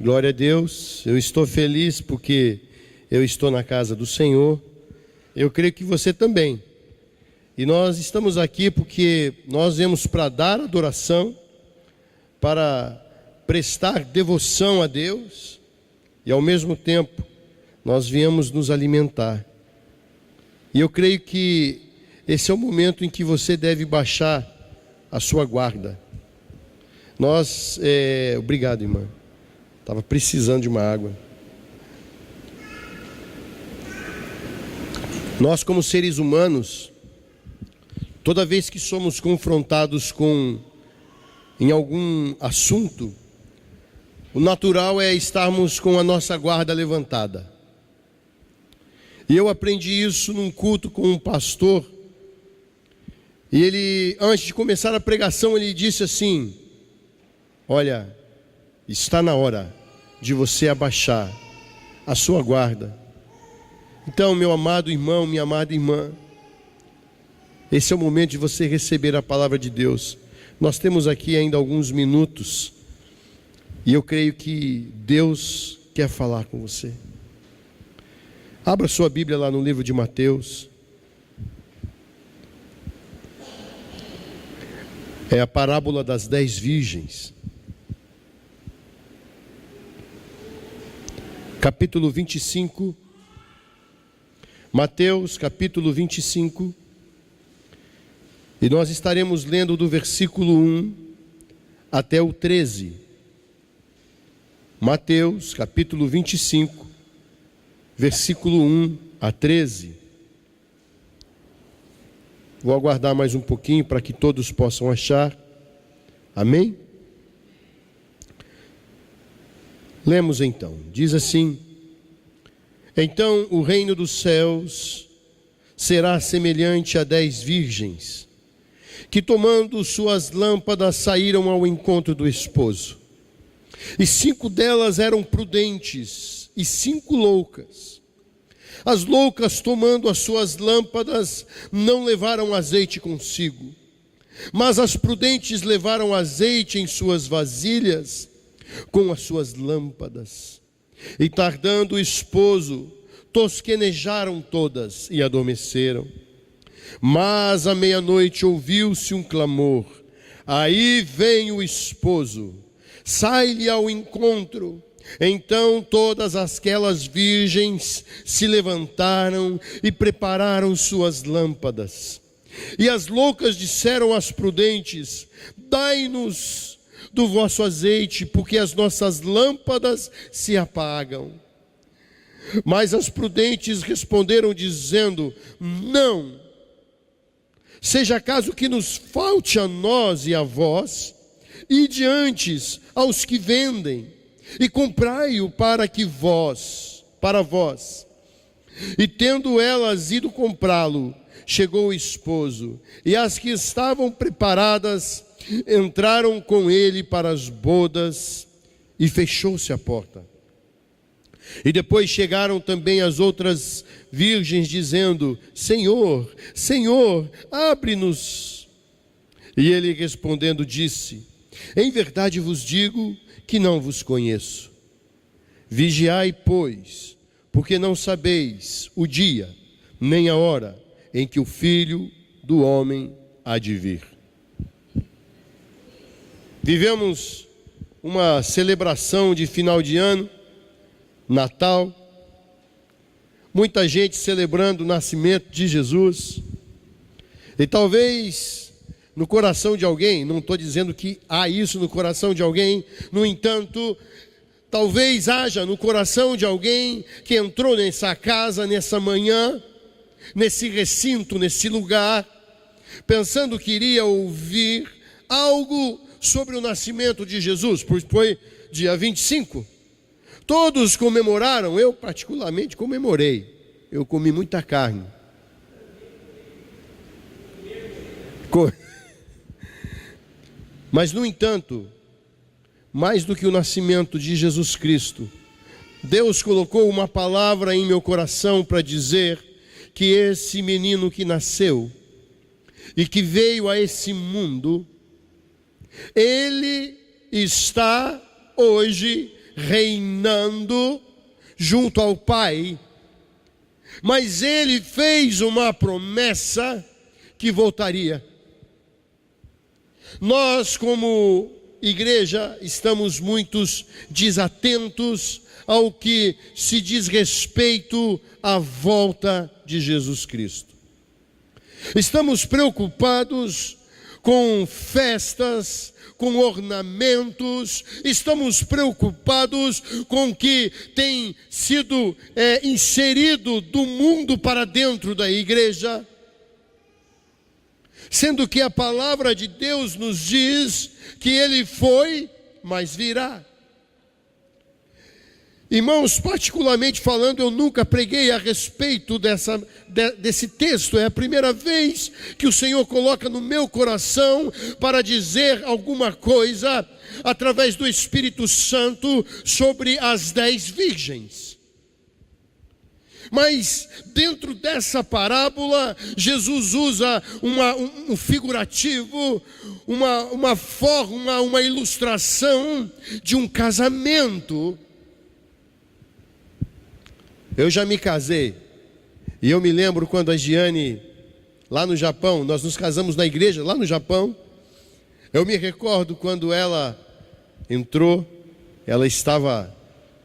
Glória a Deus. Eu estou feliz porque eu estou na casa do Senhor. Eu creio que você também. E nós estamos aqui porque nós viemos para dar adoração, para prestar devoção a Deus e ao mesmo tempo nós viemos nos alimentar. E eu creio que esse é o momento em que você deve baixar a sua guarda. Obrigado, irmã. Estava precisando de uma água. Nós, como seres humanos, toda vez que somos confrontados em algum assunto, o natural é estarmos com a nossa guarda levantada. E eu aprendi isso num culto com um pastor. E ele, antes de começar a pregação, ele disse assim: olha, está na hora de você abaixar a sua guarda. Então, meu amado irmão, minha amada irmã, esse é o momento de você receber a palavra de Deus. Nós temos aqui ainda alguns minutos e eu creio que Deus quer falar com você. Abra sua Bíblia lá no livro de Mateus. É a parábola das 10 virgens. Capítulo 25, Mateus capítulo 25, e nós estaremos lendo do versículo 1 até o 13. Mateus capítulo 25, versículo 1 a 13. Vou aguardar mais um pouquinho para que todos possam achar. Amém? Lemos então, diz assim: então o reino dos céus será semelhante a 10 virgens, que tomando suas lâmpadas saíram ao encontro do esposo. E 5 delas eram prudentes e 5 loucas. As loucas, tomando as suas lâmpadas, não levaram azeite consigo, mas as prudentes levaram azeite em suas vasilhas com as suas lâmpadas. E tardando o esposo, tosquenejaram todas e adormeceram. Mas à meia-noite ouviu-se um clamor: aí vem o esposo, sai-lhe ao encontro. Então todas aquelas virgens se levantaram e prepararam suas lâmpadas. E as loucas disseram às prudentes: dai-nos do vosso azeite, porque as nossas lâmpadas se apagam. Mas as prudentes responderam dizendo: não, seja acaso que nos falte a nós e a vós, ide antes aos que vendem, e comprai-o para vós. E tendo elas ido comprá-lo, chegou o esposo, e as que estavam preparadas entraram com ele para as bodas, e fechou-se a porta. E depois chegaram também as outras virgens, dizendo: Senhor, Senhor, abre-nos. E ele respondendo disse: em verdade vos digo que não vos conheço. Vigiai, pois, porque não sabeis o dia, nem a hora em que o Filho do Homem há de vir. Vivemos uma celebração de final de ano, Natal, muita gente celebrando o nascimento de Jesus, e talvez no coração de alguém, não estou dizendo que há isso no coração de alguém, no entanto, talvez haja no coração de alguém que entrou nessa casa, nessa manhã, nesse recinto, nesse lugar, pensando que iria ouvir algo sobre o nascimento de Jesus, pois foi dia 25. Todos comemoraram, eu particularmente comemorei. Eu comi muita carne. Mas, no entanto, mais do que o nascimento de Jesus Cristo, Deus colocou uma palavra em meu coração para dizer que esse menino que nasceu e que veio a esse mundo, ele está hoje reinando junto ao Pai, mas ele fez uma promessa que voltaria. Nós, como igreja, estamos muitos desatentos ao que se diz respeito à volta de Jesus Cristo. Estamos preocupados com festas, com ornamentos, estamos preocupados com o que tem sido inserido do mundo para dentro da igreja, sendo que a palavra de Deus nos diz que ele foi, mas virá. Irmãos, particularmente falando, eu nunca preguei a respeito desse texto. É a primeira vez que o Senhor coloca no meu coração para dizer alguma coisa, através do Espírito Santo, sobre as 10 virgens. Mas dentro dessa parábola, Jesus usa um figurativo, uma forma, uma ilustração de um casamento. Eu já me casei, e eu me lembro quando a Giane, lá no Japão, nós nos casamos na igreja, lá no Japão. Eu me recordo quando ela entrou, ela estava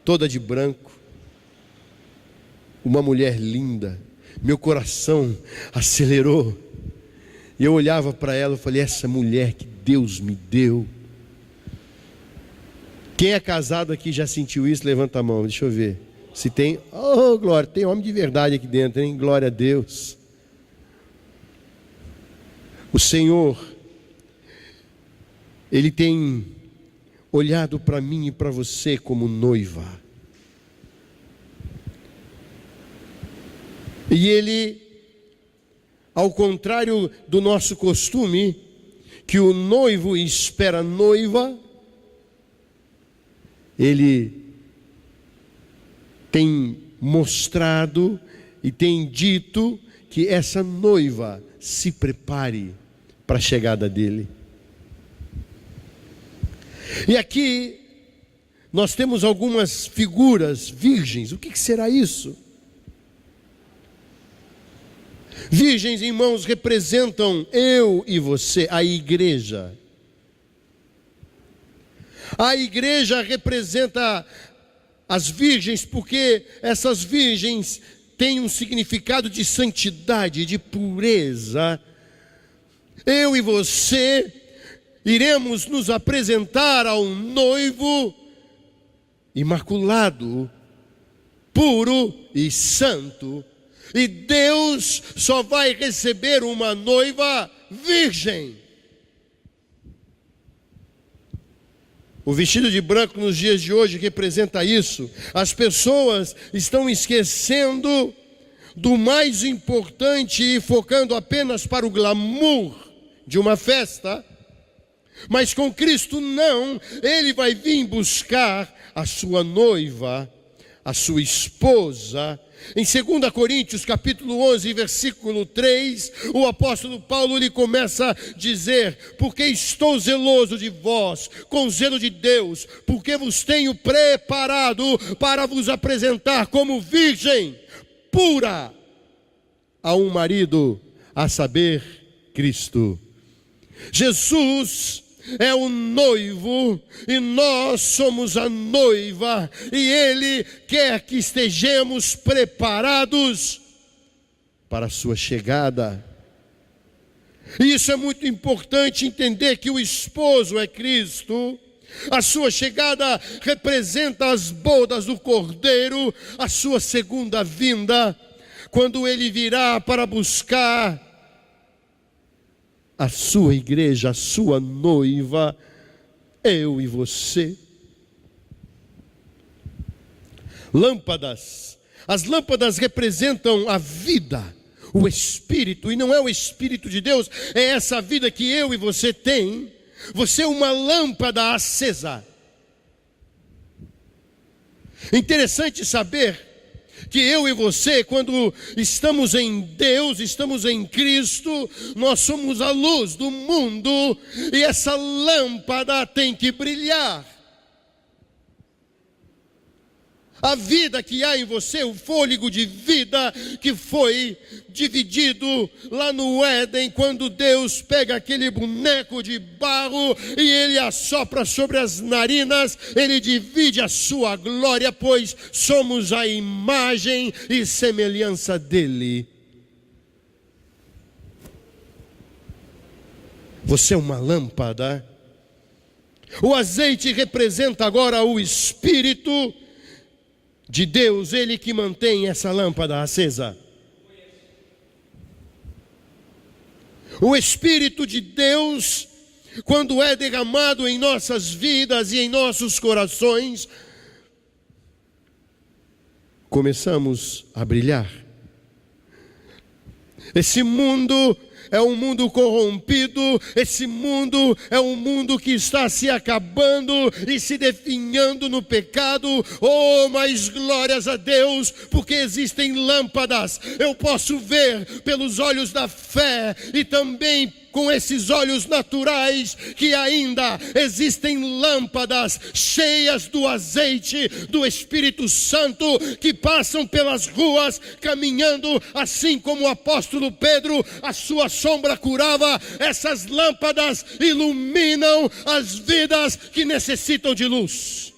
toda de branco, uma mulher linda, meu coração acelerou, e eu olhava para ela e falei, essa mulher que Deus me deu. Quem é casado aqui já sentiu isso? Levanta a mão, deixa eu ver. Se tem, oh glória, tem homem de verdade aqui dentro, hein? Glória a Deus. O Senhor, Ele tem olhado para mim e para você como noiva. E Ele, ao contrário do nosso costume, que o noivo espera a noiva, Ele tem mostrado e tem dito que essa noiva se prepare para a chegada dele. E aqui nós temos algumas figuras virgens. O que será isso? Virgens, irmãos, representam eu e você, a igreja. A igreja representa as virgens, porque essas virgens têm um significado de santidade, de pureza. Eu e você iremos nos apresentar ao noivo imaculado, puro e santo. E Deus só vai receber uma noiva virgem. O vestido de branco nos dias de hoje representa isso. As pessoas estão esquecendo do mais importante e focando apenas para o glamour de uma festa. Mas com Cristo não, Ele vai vir buscar a sua noiva, a sua esposa. Em 2 Coríntios capítulo 11, versículo 3, o apóstolo Paulo lhe começa a dizer: porque estou zeloso de vós, com zelo de Deus, porque vos tenho preparado para vos apresentar como virgem pura a um marido, a saber, Cristo. Jesus é o noivo e nós somos a noiva, e Ele quer que estejamos preparados para a sua chegada. E isso é muito importante entender, que o esposo é Cristo. A sua chegada representa as bodas do Cordeiro, a sua segunda vinda, quando Ele virá para buscar a sua igreja, a sua noiva, eu e você. Lâmpadas. As lâmpadas representam a vida, o Espírito, e não é o Espírito de Deus, é essa vida que eu e você tem. Você é uma lâmpada acesa. Interessante saber que eu e você, quando estamos em Deus, estamos em Cristo, nós somos a luz do mundo, e essa lâmpada tem que brilhar. A vida que há em você, o fôlego de vida que foi dividido lá no Éden, quando Deus pega aquele boneco de barro e ele assopra sobre as narinas, ele divide a sua glória, pois somos a imagem e semelhança dele. Você é uma lâmpada. O azeite representa agora o Espírito de Deus, ele que mantém essa lâmpada acesa. O Espírito de Deus, quando é derramado em nossas vidas e em nossos corações, começamos a brilhar. Esse mundo é um mundo corrompido, esse mundo é um mundo que está se acabando e se definhando no pecado. Oh, mas glórias a Deus, porque existem lâmpadas. Eu posso ver pelos olhos da fé e também com esses olhos naturais que ainda existem lâmpadas cheias do azeite do Espírito Santo, que passam pelas ruas caminhando, assim como o apóstolo Pedro, a sua sombra curava. Essas lâmpadas iluminam as vidas que necessitam de luz.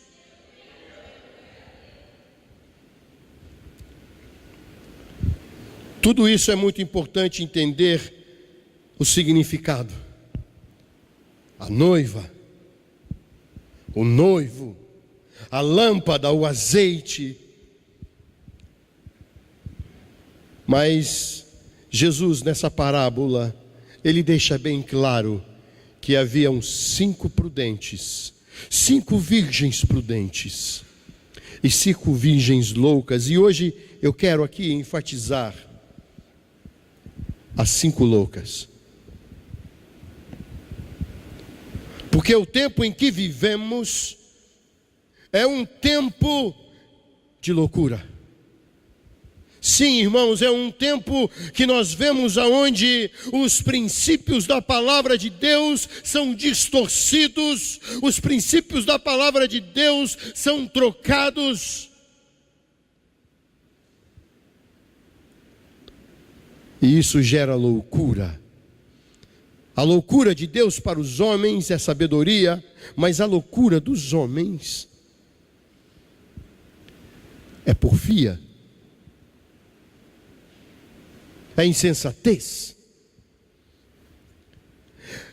Tudo isso é muito importante entender o significado. A noiva, o noivo, a lâmpada, o azeite. Mas Jesus, nessa parábola, ele deixa bem claro que haviam 5 prudentes, 5 virgens prudentes e 5 virgens loucas. E hoje eu quero aqui enfatizar as 5 loucas. Porque o tempo em que vivemos é um tempo de loucura. Sim, irmãos, é um tempo que nós vemos aonde os princípios da palavra de Deus são distorcidos, os princípios da palavra de Deus são trocados. E isso gera loucura. A loucura de Deus para os homens é sabedoria, mas a loucura dos homens é porfia, é insensatez.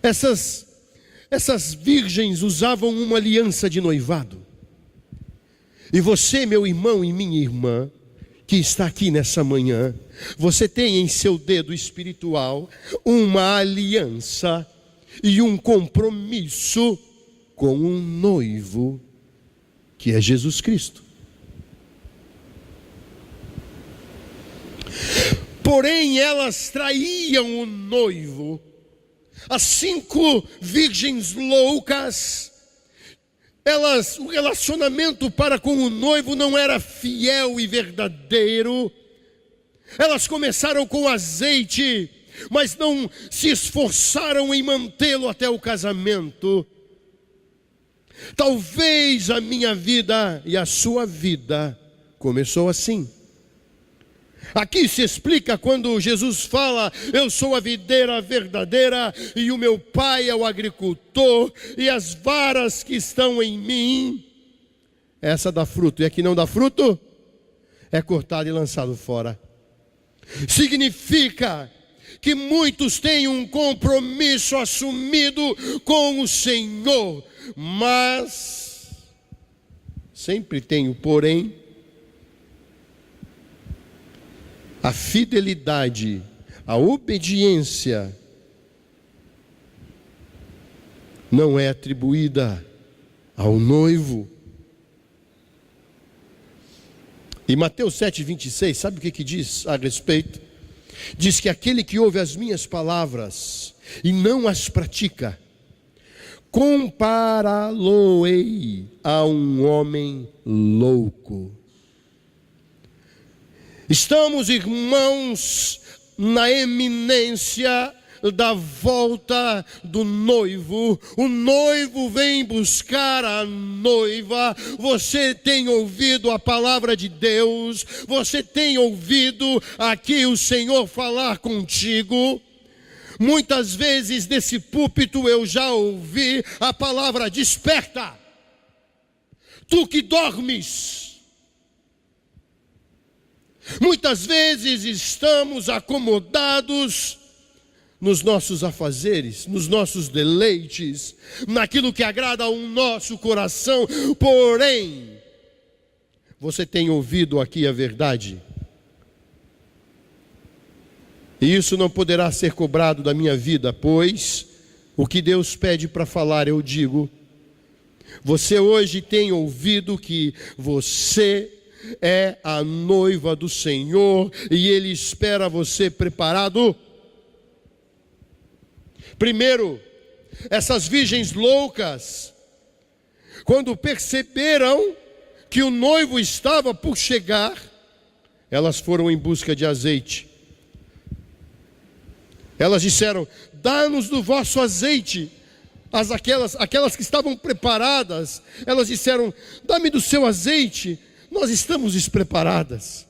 Essas virgens usavam uma aliança de noivado. E você, meu irmão e minha irmã, que está aqui nessa manhã, você tem em seu dedo espiritual uma aliança e um compromisso com um noivo, que é Jesus Cristo. Porém, elas traíam o noivo. As 5 virgens loucas, o relacionamento para com o noivo não era fiel e verdadeiro. Elas começaram com azeite, mas não se esforçaram em mantê-lo até o casamento. Talvez a minha vida e a sua vida começou assim. Aqui se explica quando Jesus fala: eu sou a videira verdadeira e o meu pai é o agricultor, e as varas que estão em mim, essa dá fruto, e a que não dá fruto é cortado e lançado fora. Significa que muitos têm um compromisso assumido com o Senhor, mas sempre tem o porém. A fidelidade, a obediência não é atribuída ao noivo. E Mateus 7,26, sabe o que diz a respeito? Diz que aquele que ouve as minhas palavras e não as pratica, compará-lo-ei a um homem louco. Estamos, irmãos, na eminência da volta do noivo. O noivo vem buscar a noiva. Você tem ouvido a palavra de Deus? Você tem ouvido aqui o Senhor falar contigo? Muitas vezes desse púlpito eu já ouvi a palavra: desperta, tu que dormes. Muitas vezes estamos acomodados nos nossos afazeres, nos nossos deleites, naquilo que agrada ao nosso coração. Porém, você tem ouvido aqui a verdade? E isso não poderá ser cobrado da minha vida, pois o que Deus pede para falar, eu digo. Você hoje tem ouvido que você é a noiva do Senhor e Ele espera você preparado. Primeiro, essas virgens loucas, quando perceberam que o noivo estava por chegar, elas foram em busca de azeite. Elas disseram: dá-nos do vosso azeite. Aquelas que estavam preparadas, elas disseram: dá-me do seu azeite, nós estamos despreparadas.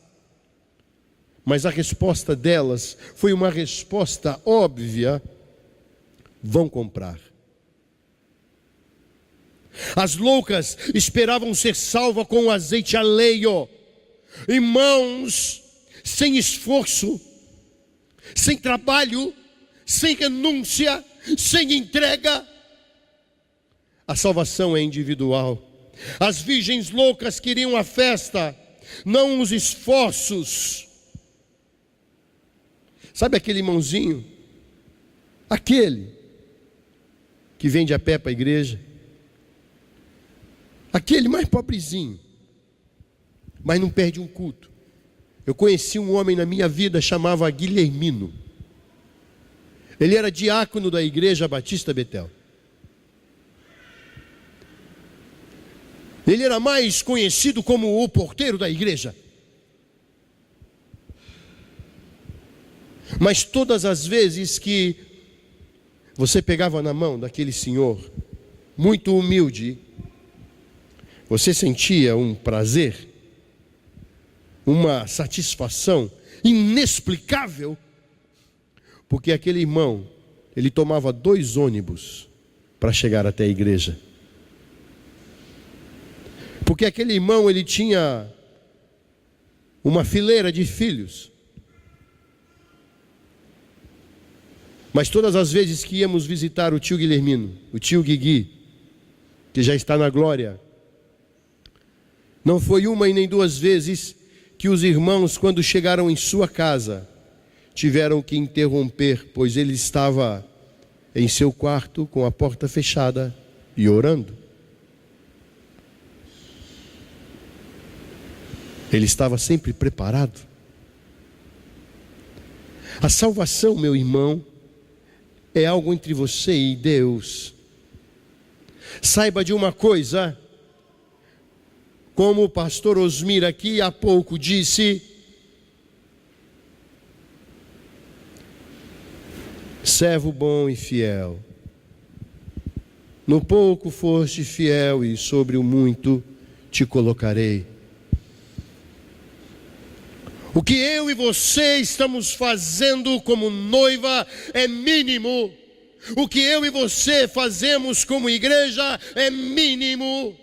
Mas a resposta delas foi uma resposta óbvia: vão comprar. As loucas esperavam ser salvas com o azeite alheio. Irmãos, sem esforço, sem trabalho, sem renúncia, sem entrega. A salvação é individual. As virgens loucas queriam a festa, não os esforços. Sabe aquele irmãozinho? Aquele que vende a pé para a igreja. Aquele mais pobrezinho, mas não perde um culto. Eu conheci um homem na minha vida, chamava Guilhermino. Ele era diácono da Igreja Batista Betel. Ele era mais conhecido como o porteiro da igreja. Mas todas as vezes que você pegava na mão daquele senhor, muito humilde, você sentia um prazer, uma satisfação inexplicável, porque aquele irmão, ele tomava 2 ônibus para chegar até a igreja. Porque aquele irmão, ele tinha uma fileira de filhos. Mas todas as vezes que íamos visitar o tio Guilhermino, o tio Guigui, que já está na glória, não foi uma e nem 2 vezes que os irmãos, quando chegaram em sua casa, tiveram que interromper, pois ele estava em seu quarto com a porta fechada e orando. Ele estava sempre preparado. A salvação, meu irmão, é algo entre você e Deus. Saiba de uma coisa, como o pastor Osmir aqui há pouco disse: servo bom e fiel, no pouco foste fiel e sobre o muito te colocarei. O que eu e você estamos fazendo como noiva é mínimo. O que eu e você fazemos como igreja é mínimo.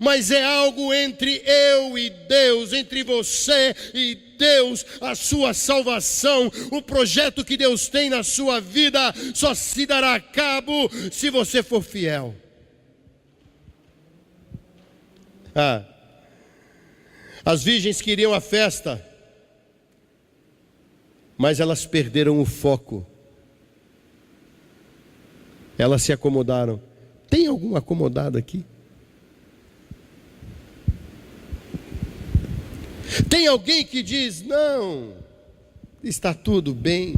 Mas é algo entre eu e Deus, entre você e Deus. A sua salvação, o projeto que Deus tem na sua vida, só se dará a cabo se você for fiel. As virgens queriam a festa, mas elas perderam o foco. Elas se acomodaram. Tem algum acomodado aqui? Tem alguém que diz: não, está tudo bem.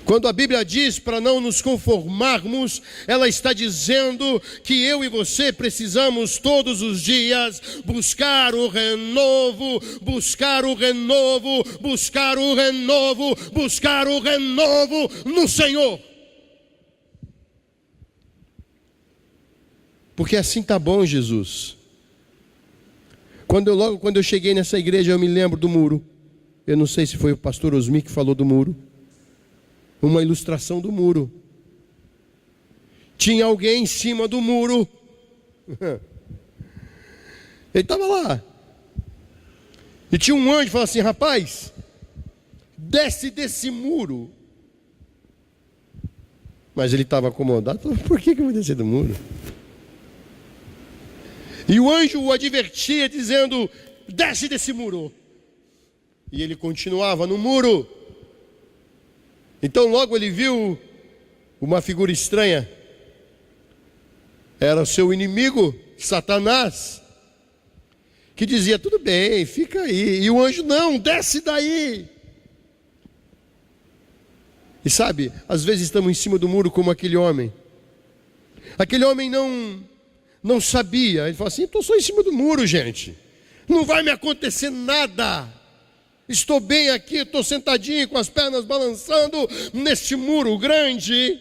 Quando a Bíblia diz para não nos conformarmos, ela está dizendo que eu e você precisamos todos os dias buscar o renovo, buscar o renovo, buscar o renovo, buscar o renovo no Senhor. Porque assim está bom, Jesus. Quando eu cheguei nessa igreja, eu me lembro do muro. Eu não sei se foi o pastor Osmi que falou do muro. Uma ilustração do muro. Tinha alguém em cima do muro. Ele estava lá. E tinha um anjo que falou assim: rapaz, desce desse muro. Mas ele estava acomodado. Falou: por que eu vou descer do muro? E o anjo o advertia, dizendo: desce desse muro. E ele continuava no muro. Então logo ele viu uma figura estranha. Era o seu inimigo, Satanás, que dizia: tudo bem, fica aí. E o anjo: não, desce daí. E sabe, às vezes estamos em cima do muro como aquele homem. Aquele homem não sabia. Ele falou assim: estou só em cima do muro, gente. Não vai me acontecer nada. Estou bem aqui, estou sentadinho com as pernas balançando neste muro grande.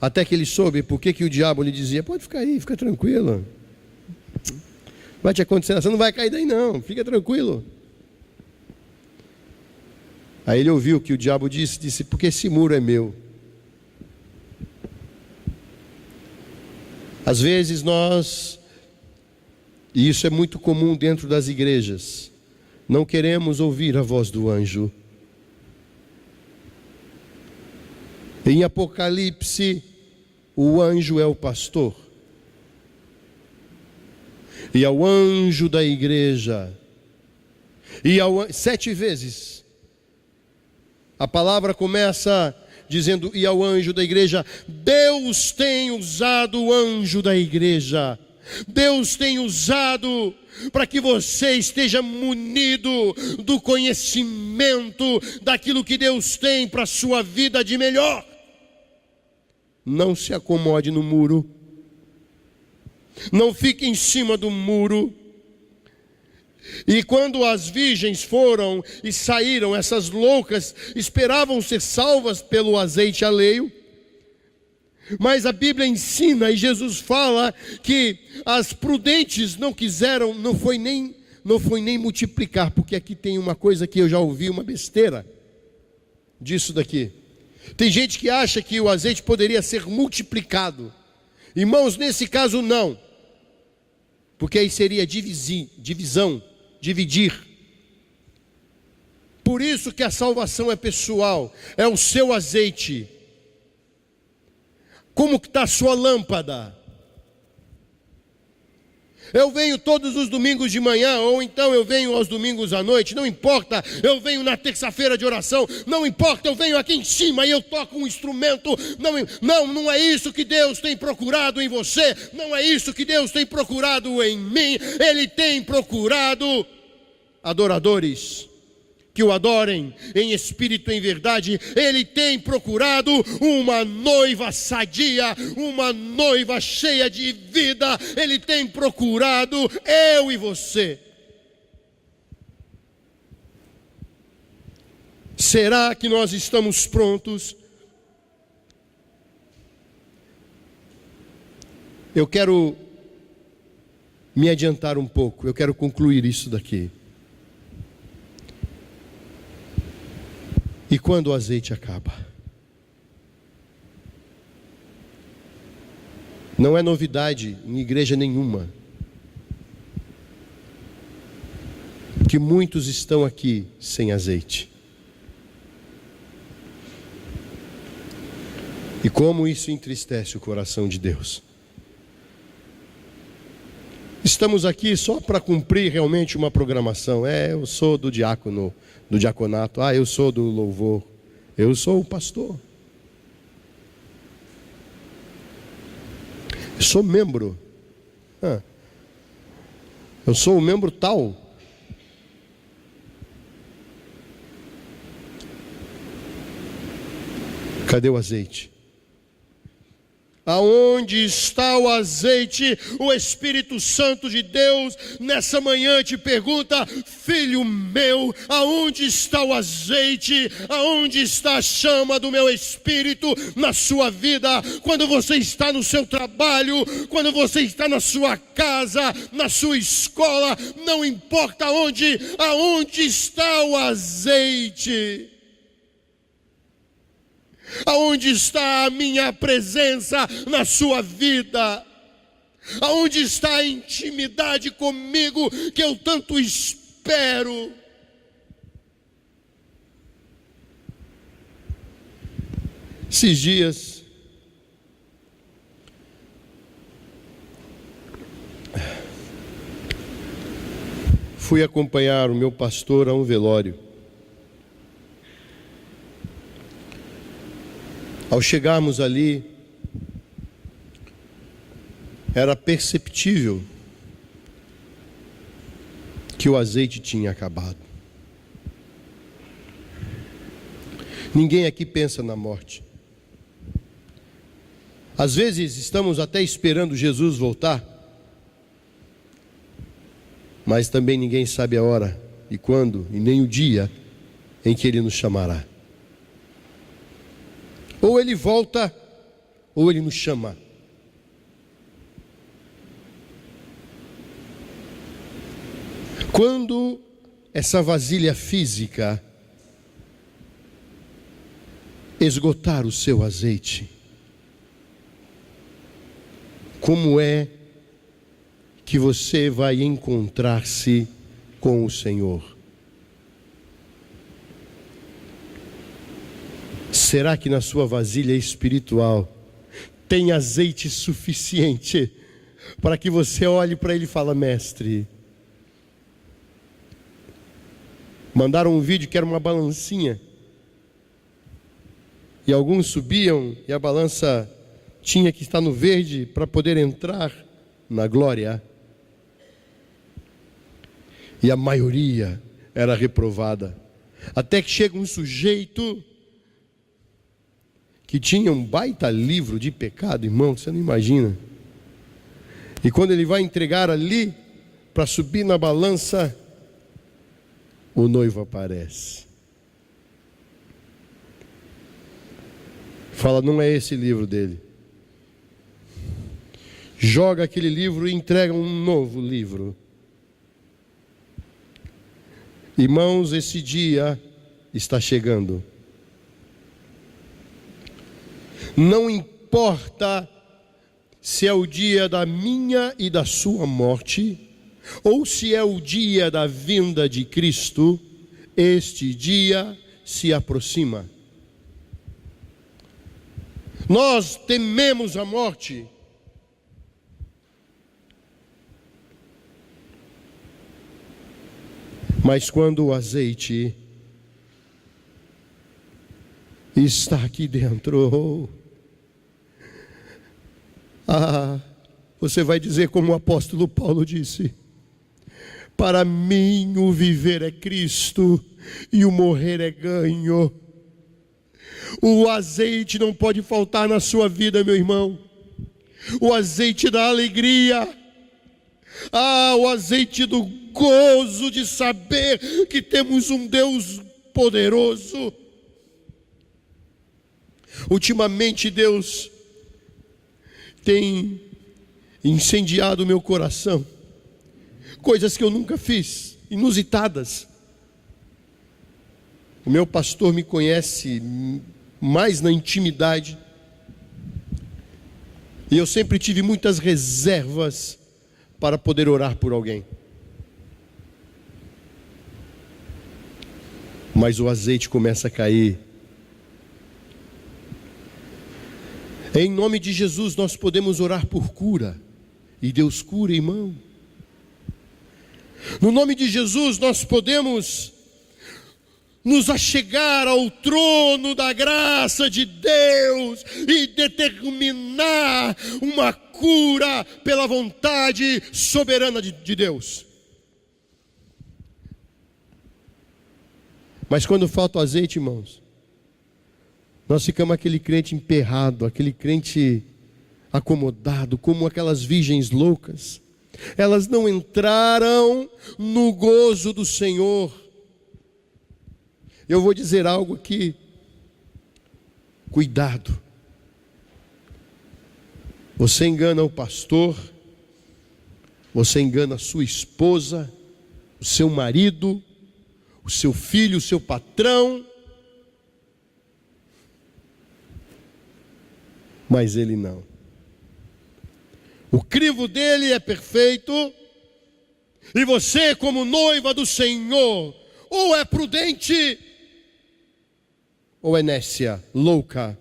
Até que ele soube por que o diabo lhe dizia: pode ficar aí, fica tranquilo. Vai te acontecer, você não vai cair daí não, fica tranquilo. Aí ele ouviu o que o diabo disse: porque esse muro é meu. Às vezes e isso é muito comum dentro das igrejas, não queremos ouvir a voz do anjo. Em Apocalipse, o anjo é o pastor. E ao anjo da igreja, 7 vezes, a palavra começa dizendo: e ao anjo da igreja. Deus tem usado o anjo da igreja. Deus tem usado para que você esteja munido do conhecimento daquilo que Deus tem para a sua vida de melhor. Não se acomode no muro. Não fique em cima do muro. E quando as virgens foram e saíram, essas loucas esperavam ser salvas pelo azeite alheio. Mas a Bíblia ensina e Jesus fala que as prudentes não quiseram, não foi nem multiplicar, porque aqui tem uma coisa que eu já ouvi, uma besteira disso daqui. Tem gente que acha que o azeite poderia ser multiplicado. Irmãos, nesse caso não, porque aí seria divisão, dividir. Por isso que a salvação é pessoal, é o seu azeite. Como que está a sua lâmpada? Eu venho todos os domingos de manhã, ou então eu venho aos domingos à noite, não importa. Eu venho na terça-feira de oração, não importa. Eu venho aqui em cima e eu toco um instrumento. Não é isso que Deus tem procurado em você. Não é isso que Deus tem procurado em mim. Ele tem procurado adoradores que o adorem em espírito e em verdade. Ele tem procurado uma noiva sadia, uma noiva cheia de vida. Ele tem procurado eu e você. Será que nós estamos prontos? Eu quero me adiantar um pouco, eu quero concluir isso daqui. E quando o azeite acaba? Não é novidade em igreja nenhuma que muitos estão aqui sem azeite. E como isso entristece o coração de Deus. Estamos aqui só para cumprir realmente uma programação. Eu sou do diaconato. Eu sou do louvor. Eu sou o pastor. Eu sou membro. Eu sou o membro tal. Cadê o azeite? Aonde está o azeite? O Espírito Santo de Deus nessa manhã te pergunta: filho meu, aonde está o azeite? Aonde está a chama do meu Espírito na sua vida? Quando você está no seu trabalho, quando você está na sua casa, na sua escola, não importa onde, aonde está o azeite? Aonde está a minha presença na sua vida? Aonde está a intimidade comigo que eu tanto espero? Esses dias, fui acompanhar o meu pastor a um velório. Ao chegarmos ali, era perceptível que o azeite tinha acabado. Ninguém aqui pensa na morte. Às vezes estamos até esperando Jesus voltar, mas também ninguém sabe a hora e quando, e nem o dia em que Ele nos chamará. Ou Ele volta, ou Ele nos chama. Quando essa vasilha física esgotar o seu azeite, como é que você vai encontrar-se com o Senhor? Será que na sua vasilha espiritual tem azeite suficiente para que você olhe para ele e fale: mestre? Mandaram um vídeo que era uma balancinha, e alguns subiam e a balança tinha que estar no verde para poder entrar na glória, e a maioria era reprovada. Até que chega um sujeito que tinha um baita livro de pecado, irmão, você não imagina. E quando ele vai entregar ali, para subir na balança, o noivo aparece. Fala: não é esse livro dele. Joga aquele livro e entrega um novo livro. Irmãos, esse dia está chegando. Não importa se é o dia da minha e da sua morte, ou se é o dia da vinda de Cristo, este dia se aproxima. Nós tememos a morte, mas quando o azeite está aqui dentro, você vai dizer como o apóstolo Paulo disse: para mim o viver é Cristo e o morrer é ganho. O azeite não pode faltar na sua vida, meu irmão. O azeite da alegria, o azeite do gozo de saber que temos um Deus poderoso. Ultimamente Deus tem incendiado o meu coração, coisas que eu nunca fiz, inusitadas. O meu pastor me conhece mais na intimidade, e eu sempre tive muitas reservas para poder orar por alguém. Mas o azeite começa a cair. Em nome de Jesus nós podemos orar por cura, e Deus cura, irmão. No nome de Jesus nós podemos nos achegar ao trono da graça de Deus e determinar uma cura pela vontade soberana de Deus. Mas quando falta o azeite, irmãos, Nós ficamos aquele crente emperrado, aquele crente acomodado, como aquelas virgens loucas. Elas não entraram no gozo do Senhor. Eu vou dizer algo aqui. Cuidado. Você engana o pastor, você engana a sua esposa, o seu marido, o seu filho, o seu patrão, mas ele não. O crivo dele é perfeito, e você, como noiva do Senhor, ou é prudente, ou é nécia, louca.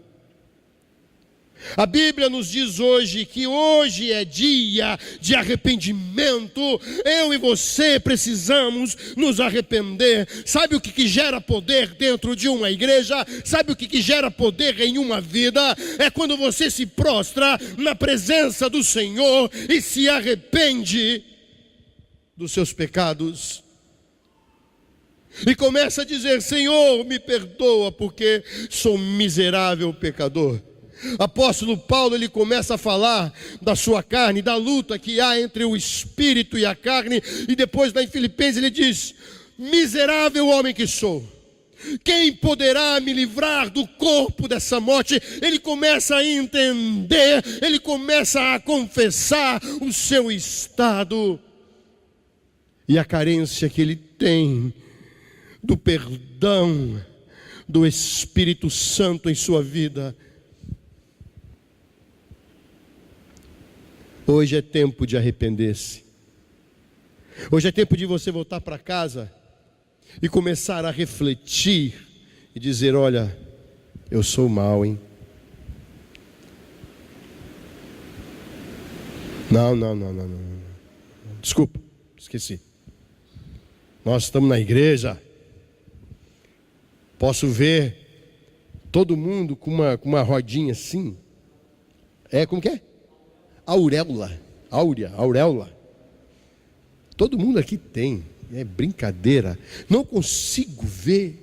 A Bíblia nos diz hoje que hoje é dia de arrependimento. Eu e você precisamos nos arrepender. Sabe o que gera poder dentro de uma igreja? Sabe o que gera poder em uma vida? É quando você se prostra na presença do Senhor e se arrepende dos seus pecados. E começa a dizer: Senhor, me perdoa, porque sou miserável pecador. Apóstolo Paulo, ele começa a falar da sua carne, da luta que há entre o espírito e a carne, e depois lá em Filipenses ele diz: miserável homem que sou, quem poderá me livrar do corpo dessa morte? Ele começa a entender, ele começa a confessar o seu estado e a carência que ele tem do perdão do Espírito Santo em sua vida. Hoje é tempo de arrepender-se. Hoje é tempo de você voltar para casa e começar a refletir e dizer: olha, eu sou mau, hein? Não. Desculpa, esqueci. Nós estamos na igreja. Posso ver todo mundo com uma rodinha assim. Como que é? Auréola. Todo mundo aqui tem. É brincadeira. Não consigo ver.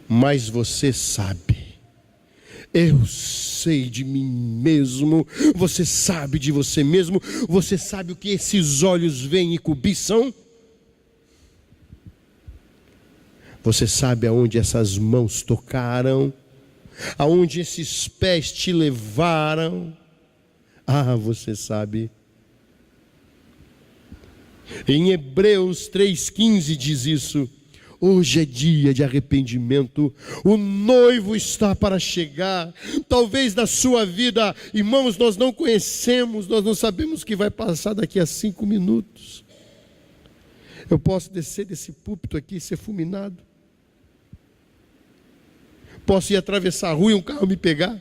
Mas você sabe. Eu sei de mim mesmo. Você sabe de você mesmo. Você sabe o que esses olhos veem e cobiçam. Você sabe aonde essas mãos tocaram. Aonde esses pés te levaram. Você sabe. Em Hebreus 3,15 diz isso. Hoje é dia de arrependimento. O noivo está para chegar. Talvez na sua vida, irmãos, nós não conhecemos, nós não sabemos o que vai passar daqui a 5 minutos. Eu posso descer desse púlpito aqui e ser fulminado. Posso ir atravessar a rua e um carro me pegar.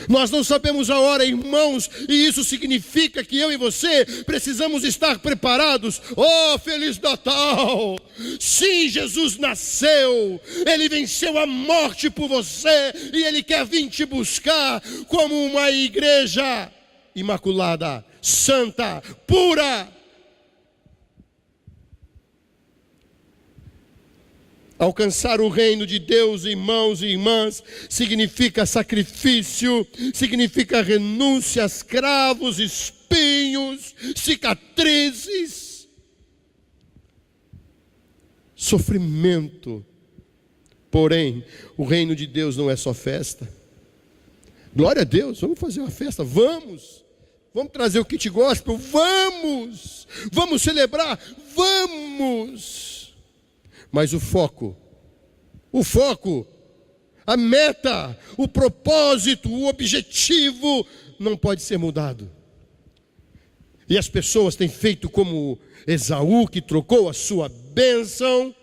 Nós não sabemos a hora, irmãos, e isso significa que eu e você precisamos estar preparados. Oh, Feliz Natal! Sim, Jesus nasceu, Ele venceu a morte por você, e Ele quer vir te buscar como uma igreja imaculada, santa, pura. Alcançar o reino de Deus, irmãos e irmãs, significa sacrifício, significa renúncia, cravos, espinhos, cicatrizes, sofrimento. Porém, o reino de Deus não é só festa. Glória a Deus, vamos fazer uma festa, vamos trazer o kit gospel, vamos celebrar, vamos. Mas o foco, a meta, o propósito, o objetivo não pode ser mudado. E as pessoas têm feito como Esaú, que trocou a sua bênção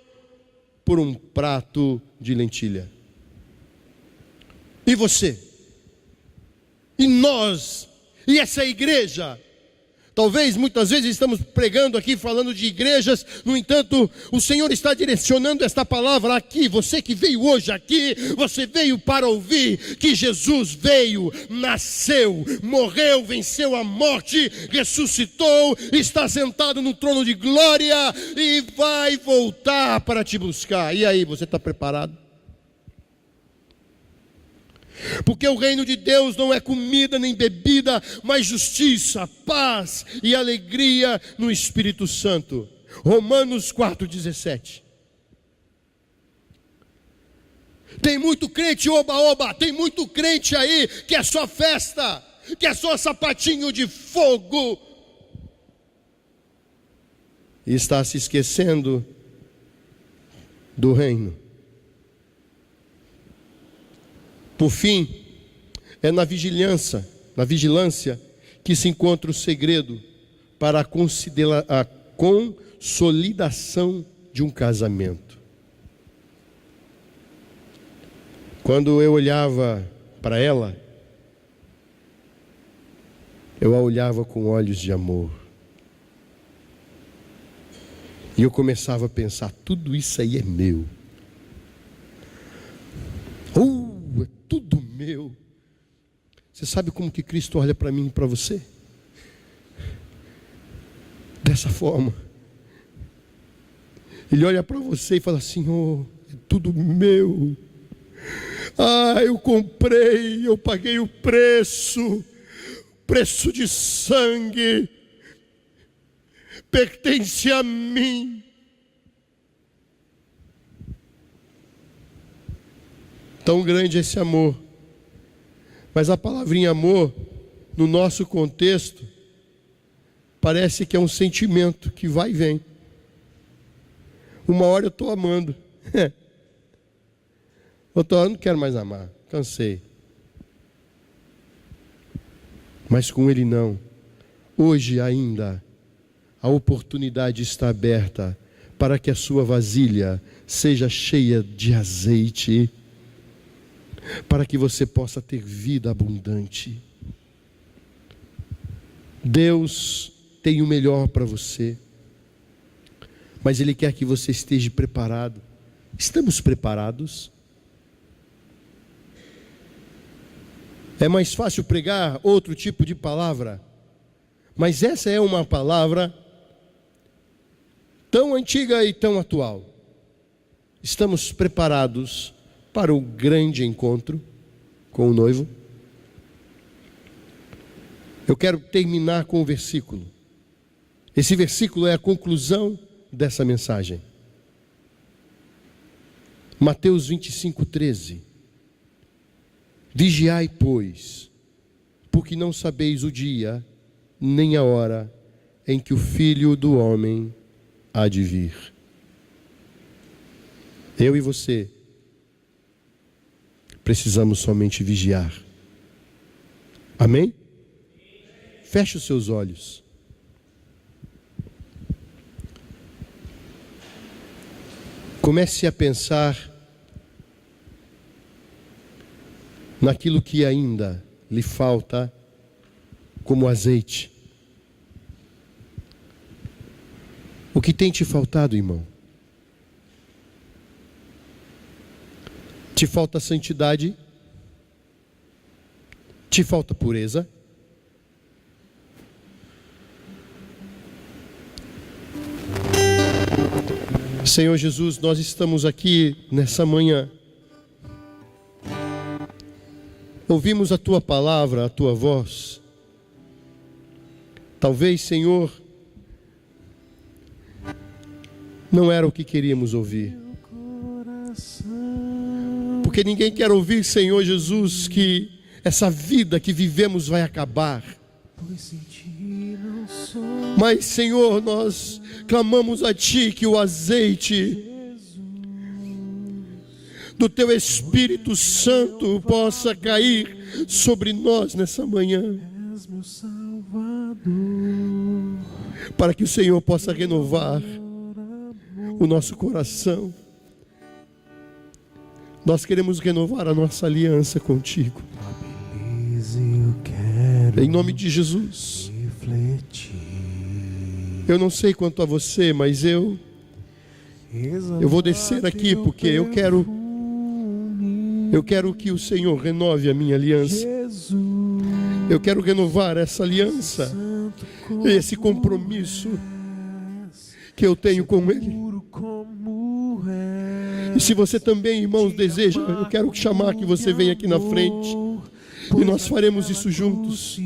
por um prato de lentilha. E você? E nós? E essa igreja? Talvez muitas vezes estamos pregando aqui, falando de igrejas, no entanto, o Senhor está direcionando esta palavra aqui. Você que veio hoje aqui, você veio para ouvir que Jesus veio, nasceu, morreu, venceu a morte, ressuscitou, está sentado no trono de glória e vai voltar para te buscar. E aí, você está preparado? Porque o reino de Deus não é comida nem bebida, mas justiça, paz e alegria no Espírito Santo. Romanos 4,17. Tem muito crente oba-oba, tem muito crente aí que é só festa, que é só sapatinho de fogo, e está se esquecendo do reino. Por fim, é na vigilância que se encontra o segredo para a consolidação de um casamento. Quando eu olhava para ela, eu a olhava com olhos de amor. E eu começava a pensar, tudo isso aí é meu. É tudo meu. Você sabe como que Cristo olha para mim e para você? Dessa forma. Ele olha para você e fala assim, é tudo meu. Eu comprei, eu paguei o preço de sangue, pertence a mim. Tão grande esse amor. Mas a palavrinha amor, no nosso contexto, parece que é um sentimento que vai e vem. Uma hora eu estou amando. Outra hora eu não quero mais amar. Cansei. Mas com Ele não. Hoje ainda a oportunidade está aberta para que a sua vasilha seja cheia de azeite, para que você possa ter vida abundante. Deus tem o melhor para você, mas Ele quer que você esteja preparado. Estamos preparados? É mais fácil pregar outro tipo de palavra, mas essa é uma palavra tão antiga e tão atual. Estamos preparados para o grande encontro com o noivo? Eu quero terminar com um versículo. Esse versículo é a conclusão dessa mensagem. Mateus 25:13. Vigiai, pois, porque não sabeis o dia, nem a hora em que o Filho do Homem há de vir. Eu e você precisamos somente vigiar. Amém? Feche os seus olhos. Comece a pensar naquilo que ainda lhe falta como azeite. O que tem te faltado, irmão? Te falta santidade? Te falta pureza? Senhor Jesus, nós estamos aqui nessa manhã. Ouvimos a Tua palavra, a Tua voz. Talvez, Senhor, não era o que queríamos ouvir. Porque ninguém quer ouvir, Senhor Jesus, que essa vida que vivemos vai acabar. Mas, Senhor, nós clamamos a Ti que o azeite do Teu Espírito Santo possa cair sobre nós nessa manhã, para que o Senhor possa renovar o nosso coração. Nós queremos renovar a nossa aliança contigo, em nome de Jesus. Eu não sei quanto a você, mas eu vou descer aqui porque eu quero que o Senhor renove a minha aliança. Eu quero renovar essa aliança, esse compromisso que eu tenho com Ele. E se você também, irmãos, deseja, eu quero chamar que você venha aqui na frente. E nós faremos isso juntos.